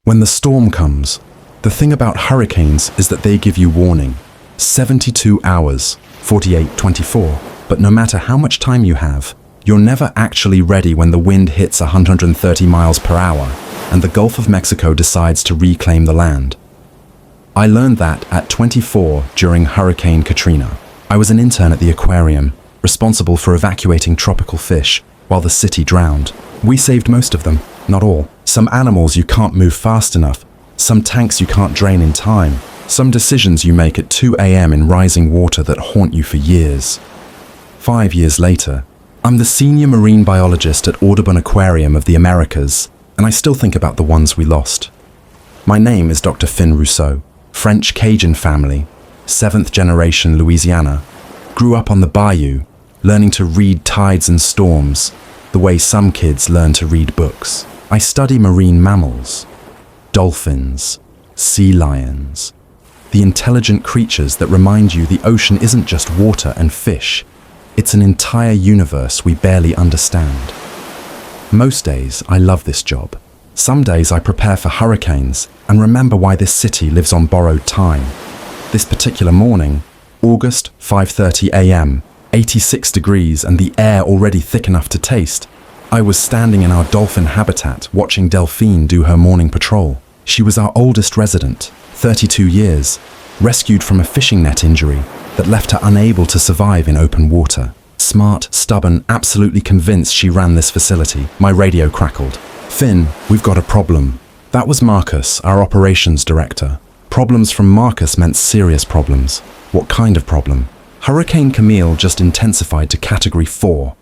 When the storm comes, the thing about hurricanes is that they give you warning. 72 hours, 48, 24. But no matter how much time you have, you're never actually ready when the wind hits 130 miles per hour and the Gulf of Mexico decides to reclaim the land. I learned that at 24 during Hurricane Katrina. I was an intern at the aquarium, responsible for evacuating tropical fish while the city drowned. We saved most of them, not all. Some animals you can't move fast enough, some tanks you can't drain in time, some decisions you make at 2 a.m. in rising water that haunt you for years. 5 years later, I'm the Senior Marine Biologist at Audubon Aquarium of the Americas, and I still think about the ones we lost. My name is Dr. Finn Rousseau, French-Cajun family, 7th generation Louisiana. Grew up on the bayou, learning to read tides and storms, the way some kids learn to read books. I study marine mammals, dolphins, sea lions, the intelligent creatures that remind you the ocean isn't just water and fish. It's an entire universe we barely understand. Most days, I love this job. Some days I prepare for hurricanes and remember why this city lives on borrowed time. This particular morning, August, 5:30 a.m., 86 degrees and the air already thick enough to taste, I was standing in our dolphin habitat watching Delphine do her morning patrol. She was our oldest resident, 32 years, rescued from a fishing net injury that left her unable to survive in open water. Smart, stubborn, absolutely convinced she ran this facility. My radio crackled. "Finn, we've got a problem." That was Marcus, our operations director. Problems from Marcus meant serious problems. What kind of problem? Hurricane Camille just intensified to Category 4.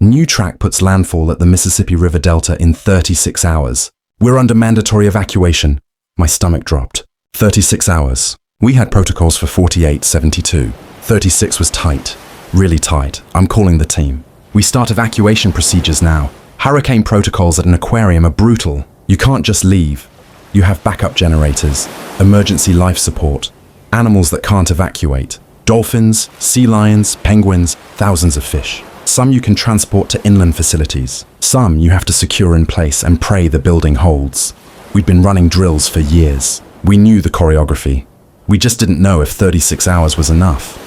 New track puts landfall at the Mississippi River Delta in 36 hours. We're under mandatory evacuation. My stomach dropped. 36 hours. We had protocols for 48, 72. 36 was tight. Really tight. I'm calling the team. We start evacuation procedures now. Hurricane protocols at an aquarium are brutal. You can't just leave. You have backup generators, emergency life support, animals that can't evacuate, dolphins, sea lions, penguins, thousands of fish. Some you can transport to inland facilities. Some you have to secure in place and pray the building holds. We'd been running drills for years. We knew the choreography. We just didn't know if 36 hours was enough.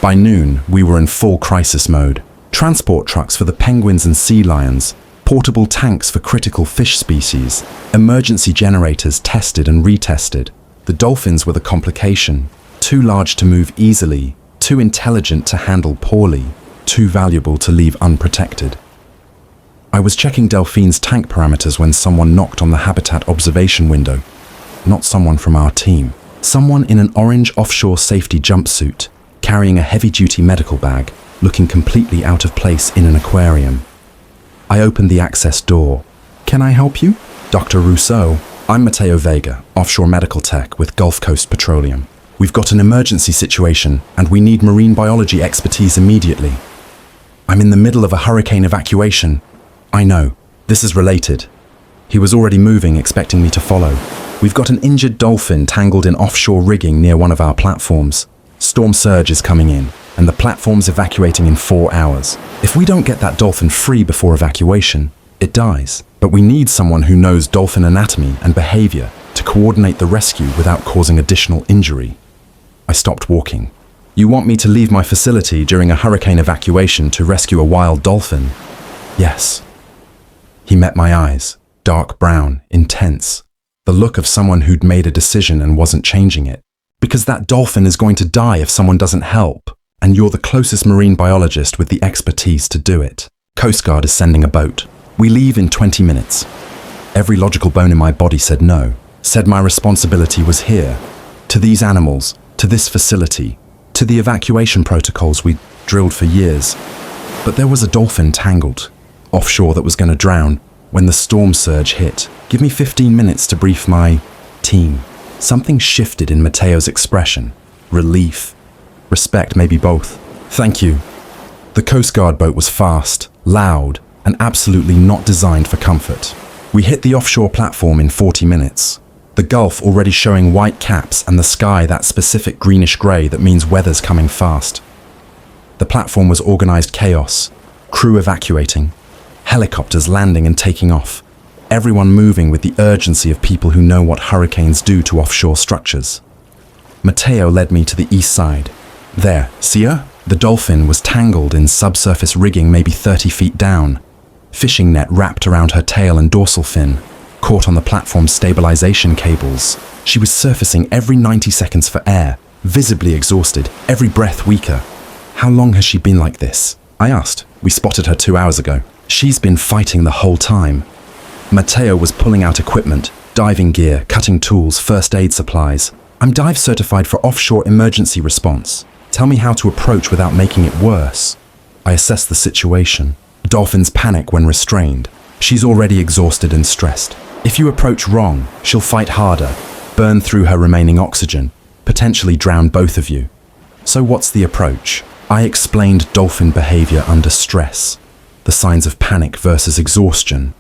By noon, we were in full crisis mode. Transport trucks for the penguins and sea lions, portable tanks for critical fish species, emergency generators tested and retested. The dolphins were the complication. Too large to move easily, too intelligent to handle poorly, too valuable to leave unprotected. I was checking Delphine's tank parameters when someone knocked on the habitat observation window. Not someone from our team. Someone in an orange offshore safety jumpsuit, carrying a heavy-duty medical bag, looking completely out of place in an aquarium. I opened the access door. "Can I help you?" "Dr. Rousseau, I'm Mateo Vega, offshore medical tech with Gulf Coast Petroleum. We've got an emergency situation and we need marine biology expertise immediately." "I'm in the middle of a hurricane evacuation." "I know. This is related." He was already moving, expecting me to follow. "We've got an injured dolphin tangled in offshore rigging near one of our platforms. Storm surge is coming in, and the platform's evacuating in 4 hours. If we don't get that dolphin free before evacuation, it dies. But we need someone who knows dolphin anatomy and behavior to coordinate the rescue without causing additional injury." I stopped walking. "You want me to leave my facility during a hurricane evacuation to rescue a wild dolphin?" "Yes." He met my eyes, dark brown, intense. The look of someone who'd made a decision and wasn't changing it. "Because that dolphin is going to die if someone doesn't help, and you're the closest marine biologist with the expertise to do it. Coast Guard is sending a boat. We leave in 20 minutes. Every logical bone in my body said no, said my responsibility was here, to these animals, to this facility, to the evacuation protocols we'd drilled for years. But there was a dolphin tangled, offshore that was going to drown when the storm surge hit. "Give me 15 minutes to brief my team." Something shifted in Mateo's expression. Relief. Respect, maybe both. "Thank you." The Coast Guard boat was fast, loud, and absolutely not designed for comfort. We hit the offshore platform in 40 minutes. The Gulf already showing white caps and the sky that specific greenish-grey that means weather's coming fast. The platform was organized chaos, crew evacuating, helicopters landing and taking off, everyone moving with the urgency of people who know what hurricanes do to offshore structures. Mateo led me to the east side. There, see her? The dolphin was tangled in subsurface rigging maybe 30 feet down. Fishing net wrapped around her tail and dorsal fin, caught on the platform's stabilization cables. She was surfacing every 90 seconds for air, visibly exhausted, every breath weaker. How long has she been like this? I asked. We spotted her 2 hours ago. She's been fighting the whole time. Mateo was pulling out equipment, diving gear, cutting tools, first aid supplies. I'm dive certified for offshore emergency response. Tell me how to approach without making it worse. I assessed the situation. Dolphins panic when restrained. She's already exhausted and stressed. If you approach wrong, she'll fight harder, burn through her remaining oxygen, potentially drown both of you. So what's the approach? I explained dolphin behavior under stress, the signs of panic versus exhaustion,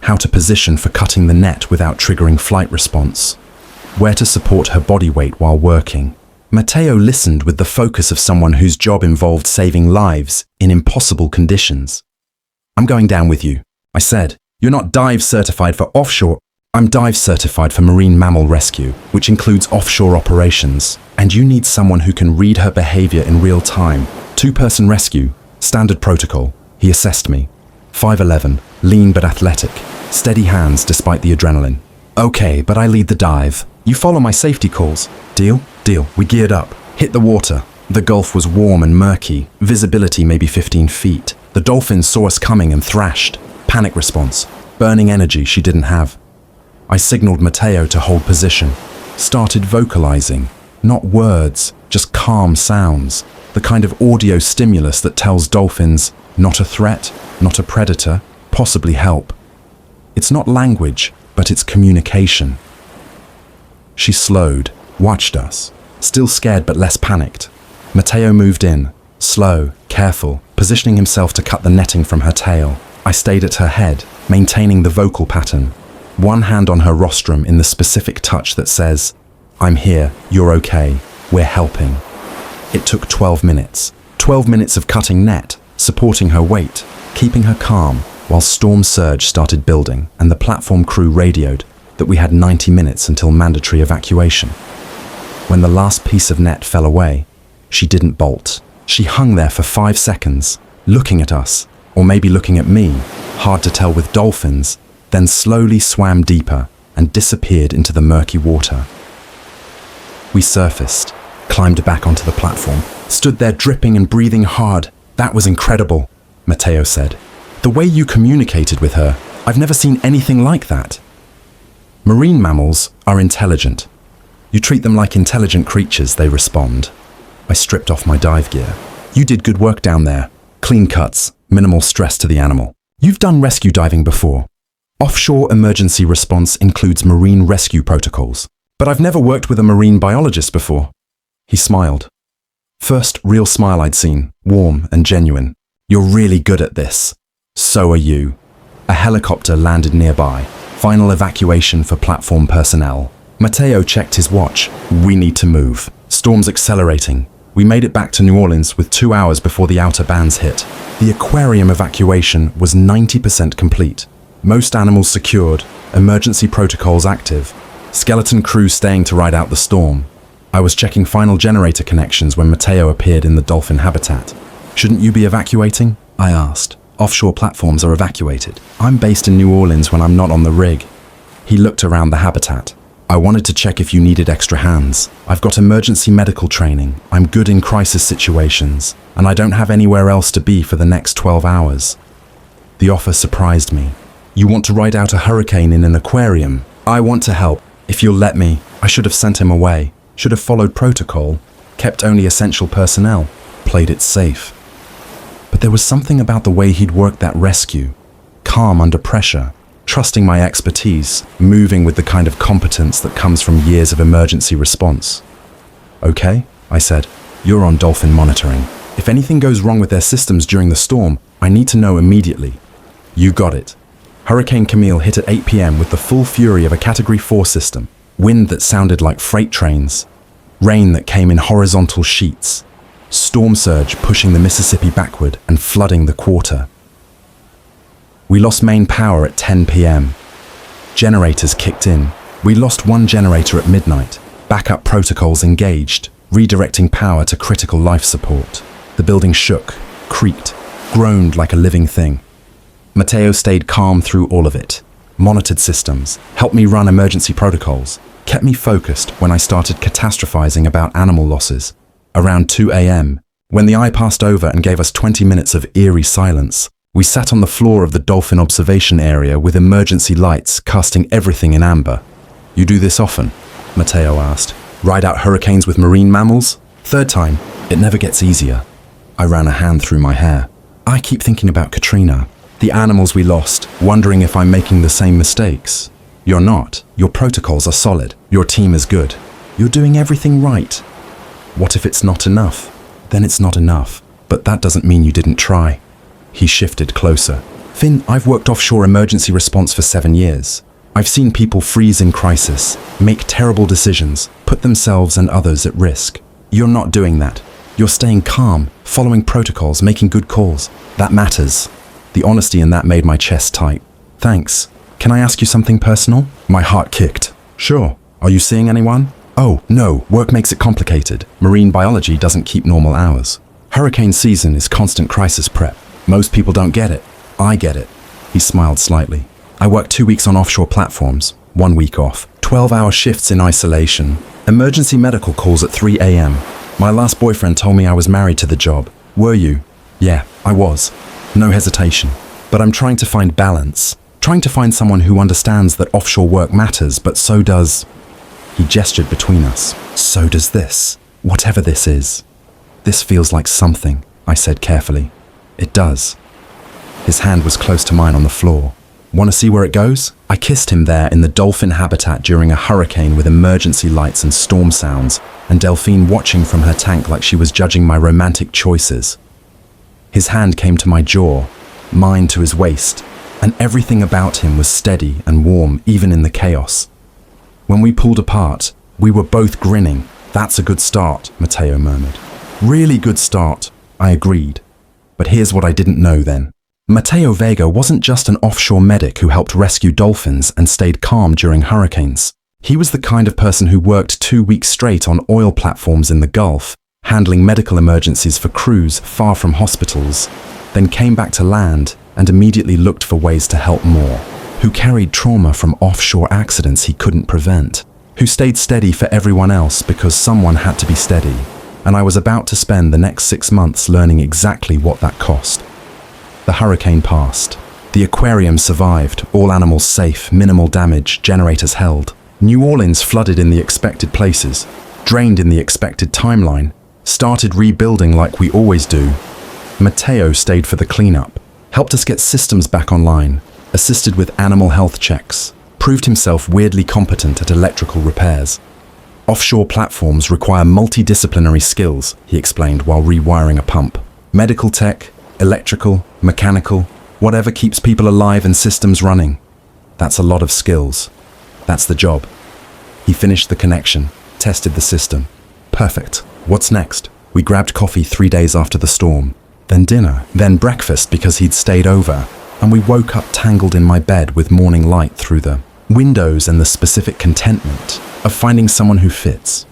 how to position for cutting the net without triggering flight response, where to support her body weight while working. Mateo listened with the focus of someone whose job involved saving lives in impossible conditions. I'm going down with you, I said. You're not dive certified for offshore. I'm dive certified for marine mammal rescue, which includes offshore operations. And you need someone who can read her behavior in real time. 2-person rescue, standard protocol. He assessed me. 5'11", lean but athletic. Steady hands despite the adrenaline. Okay, but I lead the dive. You follow my safety calls. Deal? Deal. We geared up. Hit the water. The Gulf was warm and murky. Visibility maybe 15 feet. The dolphins saw us coming and thrashed. Panic response. Burning energy she didn't have. I signaled Mateo to hold position. Started vocalizing. Not words, just calm sounds. The kind of audio stimulus that tells dolphins, not a threat, not a predator, possibly help. It's not language, but it's communication. She slowed, watched us, still scared but less panicked. Mateo moved in, slow, careful, positioning himself to cut the netting from her tail. I stayed at her head, maintaining the vocal pattern. One hand on her rostrum in the specific touch that says, I'm here, you're okay, we're helping. It took 12 minutes. 12 minutes of cutting net, supporting her weight, keeping her calm, while storm surge started building and the platform crew radioed that we had 90 minutes until mandatory evacuation. When the last piece of net fell away, she didn't bolt. She hung there for 5 seconds, looking at us, or maybe looking at me, hard to tell with dolphins, then slowly swam deeper and disappeared into the murky water. We surfaced, climbed back onto the platform, stood there dripping and breathing hard. That was incredible, Mateo said. The way you communicated with her, I've never seen anything like that. Marine mammals are intelligent. You treat them like intelligent creatures, they respond. I stripped off my dive gear. You did good work down there. Clean cuts, minimal stress to the animal. You've done rescue diving before. Offshore emergency response includes marine rescue protocols. But I've never worked with a marine biologist before. He smiled. First real smile I'd seen, warm and genuine. You're really good at this. So are you. A helicopter landed nearby. Final evacuation for platform personnel. Mateo checked his watch. We need to move. Storm's accelerating. We made it back to New Orleans with 2 hours before the outer bands hit. The aquarium evacuation was 90% complete. Most animals secured, emergency protocols active. Skeleton crew staying to ride out the storm. I was checking final generator connections when Mateo appeared in the dolphin habitat. Shouldn't you be evacuating? I asked. Offshore platforms are evacuated. I'm based in New Orleans when I'm not on the rig. He looked around the habitat. I wanted to check if you needed extra hands. I've got emergency medical training. I'm good in crisis situations, and I don't have anywhere else to be for the next 12 hours. The offer surprised me. You want to ride out a hurricane in an aquarium? I want to help. If you'll let me, I should have sent him away. Should have followed protocol, kept only essential personnel, played it safe. But there was something about the way he'd worked that rescue. Calm under pressure, trusting my expertise, moving with the kind of competence that comes from years of emergency response. Okay, I said, you're on dolphin monitoring. If anything goes wrong with their systems during the storm, I need to know immediately. You got it. Hurricane Camille hit at 8 p.m. with the full fury of a Category 4 system, wind that sounded like freight trains, rain that came in horizontal sheets, storm surge pushing the Mississippi backward and flooding the quarter. We lost main power at 10 p.m. Generators kicked in. We lost one generator at midnight. Backup protocols engaged, redirecting power to critical life support. The building shook, creaked, groaned like a living thing. Mateo stayed calm through all of it, monitored systems, helped me run emergency protocols, kept me focused when I started catastrophizing about animal losses. Around 2 a.m., when the eye passed over and gave us 20 minutes of eerie silence, we sat on the floor of the dolphin observation area with emergency lights casting everything in amber. "You do this often?" Mateo asked. "Ride out hurricanes with marine mammals?" "Third time. It never gets easier." I ran a hand through my hair. "I keep thinking about Katrina, the animals we lost, wondering if I'm making the same mistakes." "You're not. Your protocols are solid. Your team is good. You're doing everything right." "What if it's not enough?" "Then it's not enough. But that doesn't mean you didn't try." He shifted closer. "Finn, I've worked offshore emergency response for 7 years. I've seen people freeze in crisis, make terrible decisions, put themselves and others at risk. You're not doing that. You're staying calm, following protocols, making good calls. That matters." The honesty in that made my chest tight. "Thanks. Can I ask you something personal?" My heart kicked. "Sure. Are you seeing anyone?" "Oh, no. Work makes it complicated. Marine biology doesn't keep normal hours. Hurricane season is constant crisis prep. Most people don't get it. I get it." He smiled slightly. "I work 2 weeks on offshore platforms, 1 week off, 12-hour shifts in isolation, emergency medical calls at 3 a.m. My last boyfriend told me I was married to the job. Were you?" "Yeah, I was. No hesitation. But I'm trying to find balance, trying to find someone who understands that offshore work matters, but so does..." He gestured between us. "So does this. Whatever this is." "This feels like something," I said carefully. "It does." His hand was close to mine on the floor. "Want to see where it goes?" I kissed him there in the dolphin habitat during a hurricane with emergency lights and storm sounds, and Delphine watching from her tank like she was judging my romantic choices. His hand came to my jaw, mine to his waist, and everything about him was steady and warm even in the chaos. When we pulled apart, we were both grinning. "That's a good start," Mateo murmured. "Really good start," I agreed. But here's what I didn't know then. Mateo Vega wasn't just an offshore medic who helped rescue dolphins and stayed calm during hurricanes. He was the kind of person who worked 2 weeks straight on oil platforms in the Gulf, handling medical emergencies for crews far from hospitals, then came back to land and immediately looked for ways to help more, who carried trauma from offshore accidents he couldn't prevent, who stayed steady for everyone else because someone had to be steady. And I was about to spend the next 6 months learning exactly what that cost. The hurricane passed. The aquarium survived, all animals safe, minimal damage, generators held. New Orleans flooded in the expected places, drained in the expected timeline, started rebuilding like we always do. Mateo stayed for the cleanup, helped us get systems back online, assisted with animal health checks, proved himself weirdly competent at electrical repairs. "Offshore platforms require multidisciplinary skills," he explained while rewiring a pump. "Medical tech, electrical, mechanical, whatever keeps people alive and systems running. That's a lot of skills. That's the job." He finished the connection, tested the system. "Perfect. What's next?" We grabbed coffee 3 days after the storm, then dinner, then breakfast because he'd stayed over, and we woke up tangled in my bed with morning light through the windows and the specific contentment of finding someone who fits.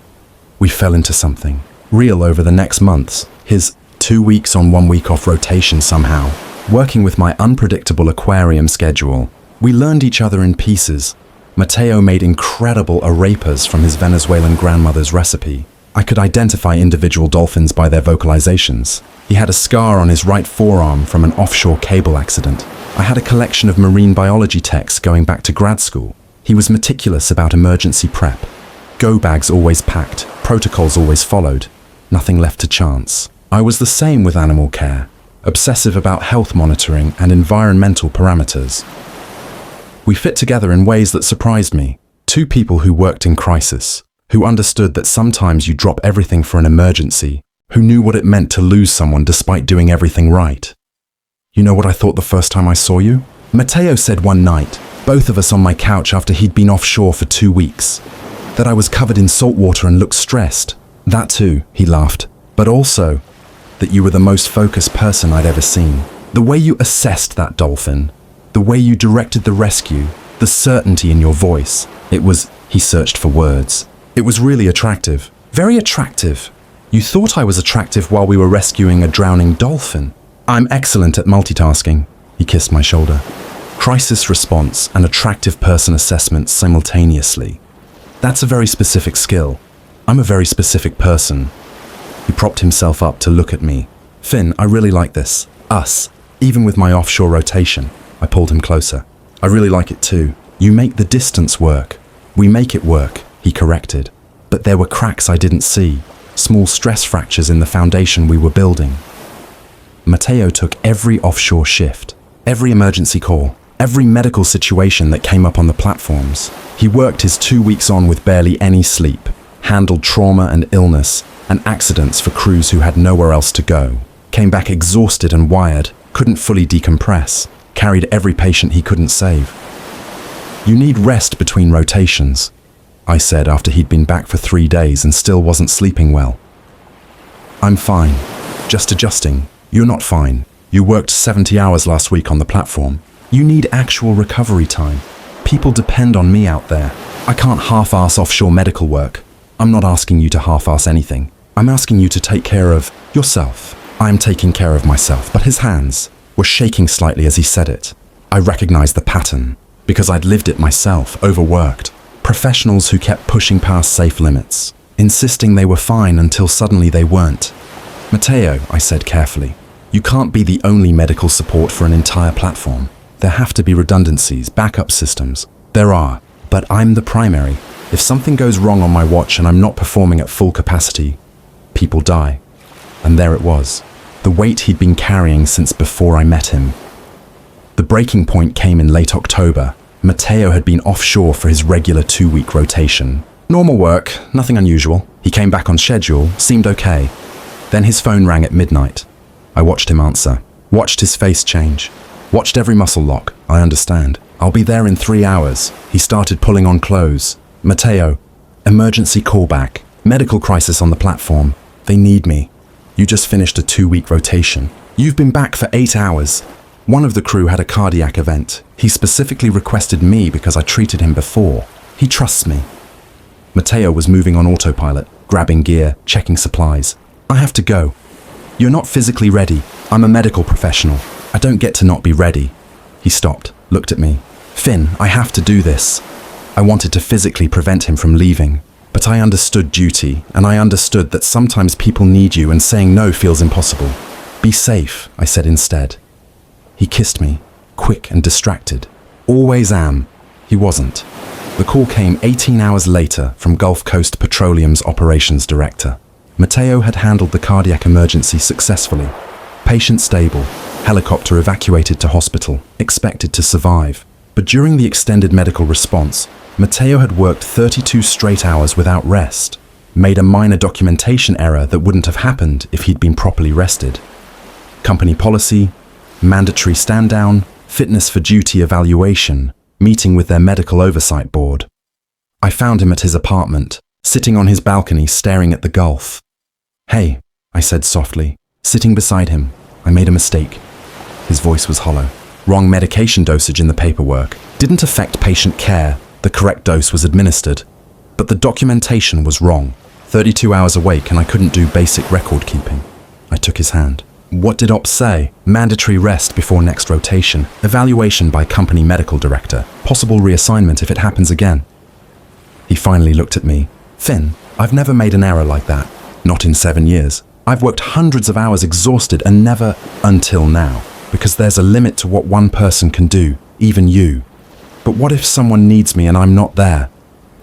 We fell into something real over the next months. His 2 weeks on 1 week off rotation somehow, working with my unpredictable aquarium schedule. We learned each other in pieces. Mateo made incredible arepas from his Venezuelan grandmother's recipe. I could identify individual dolphins by their vocalizations. He had a scar on his right forearm from an offshore cable accident. I had a collection of marine biology texts going back to grad school. He was meticulous about emergency prep. Go bags always packed, protocols always followed, nothing left to chance. I was the same with animal care, obsessive about health monitoring and environmental parameters. We fit together in ways that surprised me. 2 people who worked in crisis, who understood that sometimes you drop everything for an emergency, who knew what it meant to lose someone despite doing everything right. "You know what I thought the first time I saw you?" Mateo said one night, both of us on my couch after he'd been offshore for 2 weeks, that I was covered in salt water and looked stressed. "That too," he laughed, "but also that you were the most focused person I'd ever seen. The way you assessed that dolphin, the way you directed the rescue, The certainty in your voice. He searched for words. It was really attractive. Very attractive. You thought I was attractive while we were rescuing a drowning dolphin. I'm excellent at multitasking. He kissed my shoulder. Crisis response and attractive person assessment simultaneously. That's a very specific skill. I'm a very specific person. He propped himself up to look at me. Finn, I really like this. Us. Even with my offshore rotation. I pulled him closer. I really like it too. You make the distance work. We make it work, he corrected. But there were cracks I didn't see. Small stress fractures in the foundation we were building. Mateo took every offshore shift, every emergency call, every medical situation that came up on the platforms. He worked his 2 weeks on with barely any sleep, handled trauma and illness and accidents for crews who had nowhere else to go, came back exhausted and wired, couldn't fully decompress, carried every patient he couldn't save. You need rest between rotations, I said after he'd been back for 3 days and still wasn't sleeping well. I'm fine, just adjusting. You're not fine. You worked 70 hours last week on the platform. You need actual recovery time. People depend on me out there. I can't half-ass offshore medical work. I'm not asking you to half-ass anything. I'm asking you to take care of yourself. I'm taking care of myself. But his hands were shaking slightly as he said it. I recognized the pattern because I'd lived it myself, overworked. Professionals who kept pushing past safe limits, insisting they were fine until suddenly they weren't. Mateo, I said carefully, you can't be the only medical support for an entire platform. There have to be redundancies, backup systems. There are, but I'm the primary. If something goes wrong on my watch and I'm not performing at full capacity, people die. And there it was, the weight he'd been carrying since before I met him. The breaking point came in late October. Mateo had been offshore for his regular 2-week rotation. Normal work, nothing unusual. He came back on schedule, seemed okay. Then his phone rang at midnight. I watched him answer, watched his face change, watched every muscle lock. I understand. I'll be there in 3 hours. He started pulling on clothes. Mateo, emergency callback, medical crisis on the platform. They need me. You just finished a 2-week rotation. You've been back for 8 hours. One of the crew had a cardiac event. He specifically requested me because I treated him before. He trusts me. Mateo was moving on autopilot, grabbing gear, checking supplies. I have to go. You're not physically ready. I'm a medical professional. I don't get to not be ready. He stopped, looked at me. Finn, I have to do this. I wanted to physically prevent him from leaving, but I understood duty, and I understood that sometimes people need you and saying no feels impossible. Be safe, I said instead. He kissed me, quick and distracted. Always am. He wasn't. The call came 18 hours later from Gulf Coast Petroleum's operations director. Mateo had handled the cardiac emergency successfully. Patient stable, helicopter evacuated to hospital, expected to survive. But during the extended medical response, Mateo had worked 32 straight hours without rest, made a minor documentation error that wouldn't have happened if he'd been properly rested. Company policy, mandatory stand-down, fitness for duty evaluation, meeting with their medical oversight board. I found him at his apartment, sitting on his balcony staring at the Gulf. Hey, I said softly, sitting beside him. I made a mistake. His voice was hollow. Wrong medication dosage in the paperwork. Didn't affect patient care. The correct dose was administered. But the documentation was wrong. 32 hours awake and I couldn't do basic record keeping. I took his hand. What did Ops say? Mandatory rest before next rotation. Evaluation by company medical director. Possible reassignment if it happens again. He finally looked at me. Finn, I've never made an error like that. Not in 7 years. I've worked hundreds of hours exhausted and never until now. Because there's a limit to what one person can do, even you. But what if someone needs me and I'm not there?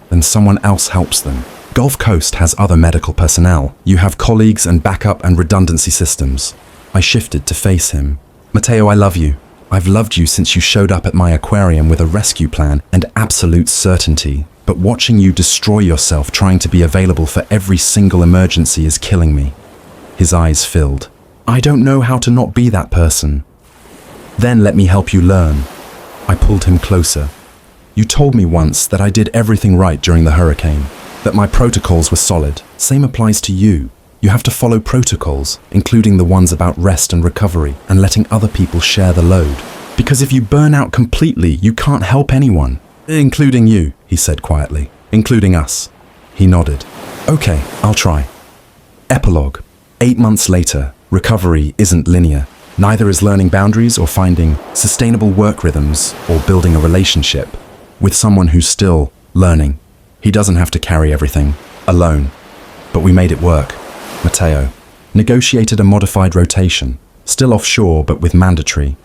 Then someone else helps them. Gulf Coast has other medical personnel. You have colleagues and backup and redundancy systems. I shifted to face him. Mateo, I love you. I've loved you since you showed up at my aquarium with a rescue plan and absolute certainty. But watching you destroy yourself trying to be available for every single emergency is killing me. His eyes filled. I don't know how to not be that person. Then let me help you learn. I pulled him closer. You told me once that I did everything right during the hurricane, that my protocols were solid. Same applies to you. You have to follow protocols, including the ones about rest and recovery and letting other people share the load. Because if you burn out completely, you can't help anyone. Including you, he said quietly. Including us. He nodded. Okay, I'll try. Epilogue. 8 months later, recovery isn't linear. Neither is learning boundaries or finding sustainable work rhythms or building a relationship with someone who's still learning. He doesn't have to carry everything alone. But we made it work. Mateo negotiated a modified rotation, still offshore but with mandatory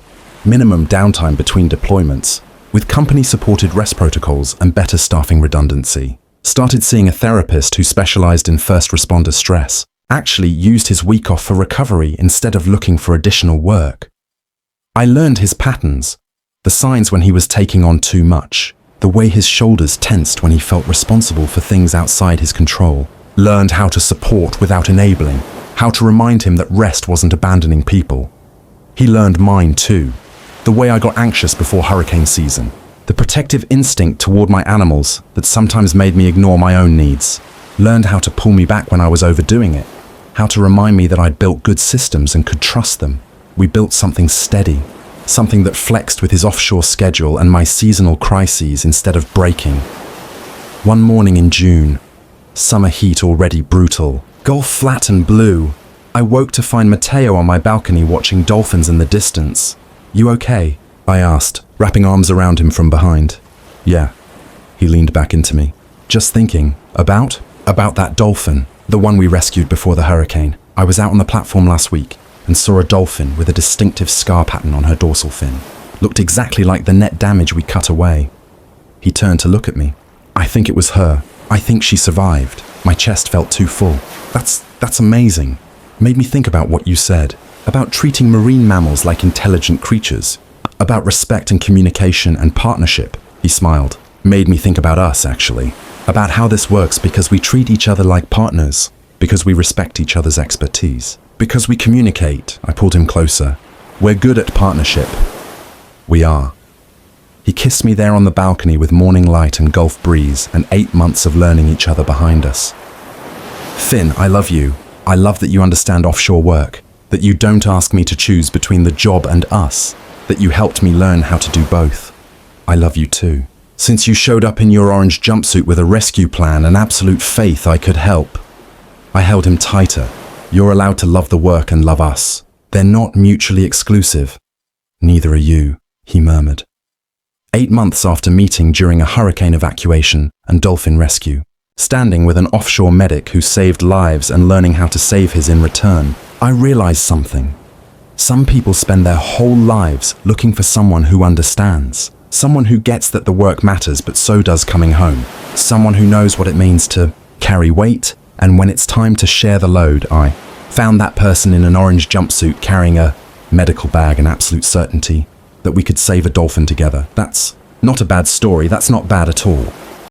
minimum downtime between deployments, with company-supported rest protocols and better staffing redundancy. Started seeing a therapist who specialized in first responder stress. Actually used his week off for recovery instead of looking for additional work. I learned his patterns, the signs when he was taking on too much, the way his shoulders tensed when he felt responsible for things outside his control. Learned how to support without enabling, how to remind him that rest wasn't abandoning people. He learned mine too, the way I got anxious before hurricane season, the protective instinct toward my animals that sometimes made me ignore my own needs. Learned how to pull me back when I was overdoing it. How to remind me that I'd built good systems and could trust them. We built something steady, something that flexed with his offshore schedule and my seasonal crises instead of breaking. One morning in June, summer heat already brutal, Gulf flat and blue, I woke to find Mateo on my balcony watching dolphins in the distance. You okay? I asked, wrapping arms around him from behind. Yeah. He leaned back into me. Just thinking, about that dolphin. The one we rescued before the hurricane. I was out on the platform last week and saw a dolphin with a distinctive scar pattern on her dorsal fin. Looked exactly like the net damage we cut away. He turned to look at me. I think it was her. I think she survived. My chest felt too full. That's amazing. Made me think about what you said. About treating marine mammals like intelligent creatures. About respect and communication and partnership. He smiled. Made me think about us, actually. About how this works because we treat each other like partners, because we respect each other's expertise, because we communicate. I pulled him closer. We're good at partnership. We are. He kissed me there on the balcony with morning light and Gulf breeze and 8 months of learning each other behind us. Finn, I love you. I love that you understand offshore work, that you don't ask me to choose between the job and us, that you helped me learn how to do both. I love you too. Since you showed up in your orange jumpsuit with a rescue plan and absolute faith I could help. I held him tighter. You're allowed to love the work and love us. They're not mutually exclusive. Neither are you, he murmured. 8 months after meeting during a hurricane evacuation and dolphin rescue, standing with an offshore medic who saved lives and learning how to save his in return, I realized something. Some people spend their whole lives looking for someone who understands. Someone who gets that the work matters, but so does coming home. Someone who knows what it means to carry weight, and when it's time to share the load. I found that person in an orange jumpsuit carrying a medical bag and absolute certainty that we could save a dolphin together. That's not a bad story, that's not bad at all.